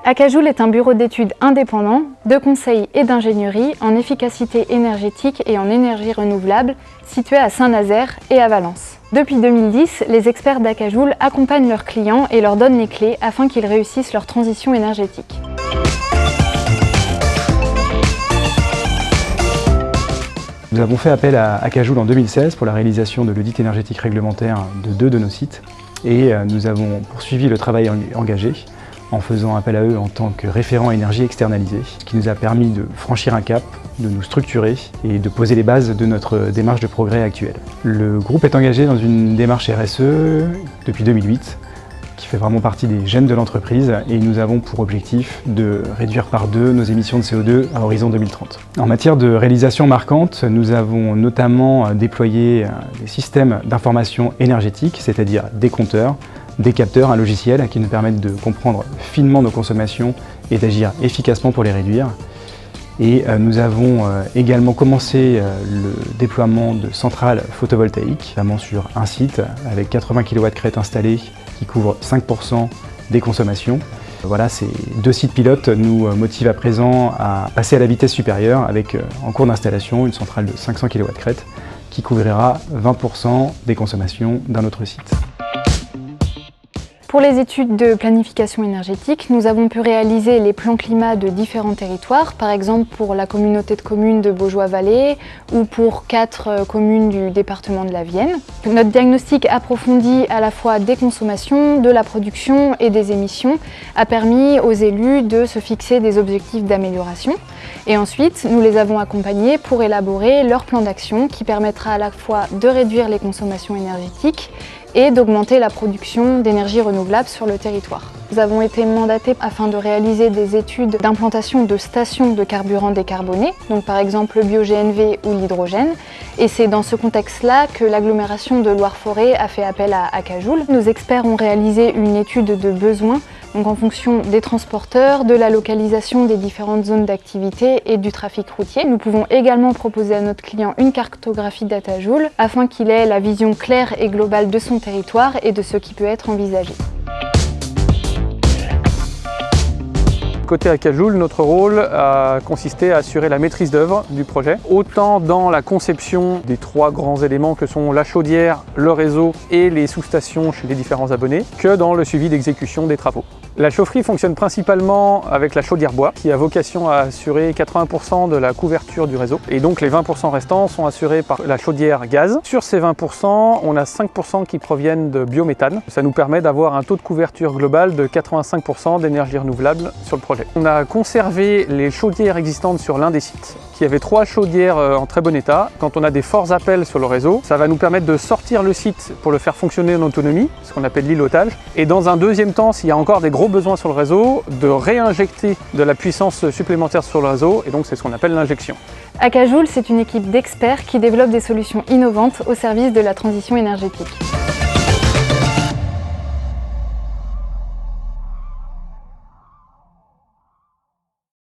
Acajoule est un bureau d'études indépendant, de conseil et d'ingénierie en efficacité énergétique et en énergie renouvelable, situé à Saint-Nazaire et à Valence. Depuis 2010, les experts d'Acajoule accompagnent leurs clients et leur donnent les clés afin qu'ils réussissent leur transition énergétique. Nous avons fait appel à Acajoule en 2016 pour la réalisation de l'audit énergétique réglementaire de 2 de nos sites et nous avons poursuivi le travail engagé en faisant appel à eux en tant que référent énergie externalisé, ce qui nous a permis de franchir un cap, de nous structurer et de poser les bases de notre démarche de progrès actuelle. Le groupe est engagé dans une démarche RSE depuis 2008, qui fait vraiment partie des gènes de l'entreprise et nous avons pour objectif de réduire par 2 nos émissions de CO2 à horizon 2030. En matière de réalisation marquante, nous avons notamment déployé des systèmes d'information énergétique, c'est-à-dire des compteurs, des capteurs, un logiciel qui nous permettent de comprendre finement nos consommations et d'agir efficacement pour les réduire. Et nous avons également commencé le déploiement de centrales photovoltaïques, notamment sur un site avec 80 kW crête installés qui couvrent 5% des consommations. Voilà, ces 2 sites pilotes nous motivent à présent à passer à la vitesse supérieure avec en cours d'installation une centrale de 500 kW crête qui couvrira 20% des consommations d'un autre site. Pour les études de planification énergétique, nous avons pu réaliser les plans climat de différents territoires, par exemple pour la communauté de communes de Beaujois-Vallée ou pour 4 communes du département de la Vienne. Notre diagnostic approfondi à la fois des consommations, de la production et des émissions a permis aux élus de se fixer des objectifs d'amélioration. Et ensuite, nous les avons accompagnés pour élaborer leur plan d'action qui permettra à la fois de réduire les consommations énergétiques et d'augmenter la production d'énergie renouvelable sur le territoire. Nous avons été mandatés afin de réaliser des études d'implantation de stations de carburant décarbonés, donc par exemple le bio-GNV ou l'hydrogène. Et c'est dans ce contexte-là que l'agglomération de Loire-Forez a fait appel à Acajoule. Nos experts ont réalisé une étude de besoins, donc en fonction des transporteurs, de la localisation des différentes zones d'activité et du trafic routier. Nous pouvons également proposer à notre client une cartographie d'Acajoule afin qu'il ait la vision claire et globale de son territoire et de ce qui peut être envisagé. Côté Acajoule, notre rôle a consisté à assurer la maîtrise d'œuvre du projet, autant dans la conception des 3 grands éléments que sont la chaudière, le réseau et les sous-stations chez les différents abonnés, que dans le suivi d'exécution des travaux. La chaufferie fonctionne principalement avec la chaudière bois, qui a vocation à assurer 80% de la couverture du réseau, et donc les 20% restants sont assurés par la chaudière gaz. Sur ces 20%, on a 5% qui proviennent de biométhane. Ça nous permet d'avoir un taux de couverture global de 85% d'énergie renouvelable sur le projet. On a conservé les chaudières existantes sur l'un des sites, qui avait 3 chaudières en très bon état. Quand on a des forts appels sur le réseau, ça va nous permettre de sortir le site pour le faire fonctionner en autonomie, ce qu'on appelle l'îlotage. Et dans un deuxième temps, s'il y a encore des gros besoins sur le réseau, de réinjecter de la puissance supplémentaire sur le réseau, et donc c'est ce qu'on appelle l'injection. Acajoule, c'est une équipe d'experts qui développe des solutions innovantes au service de la transition énergétique.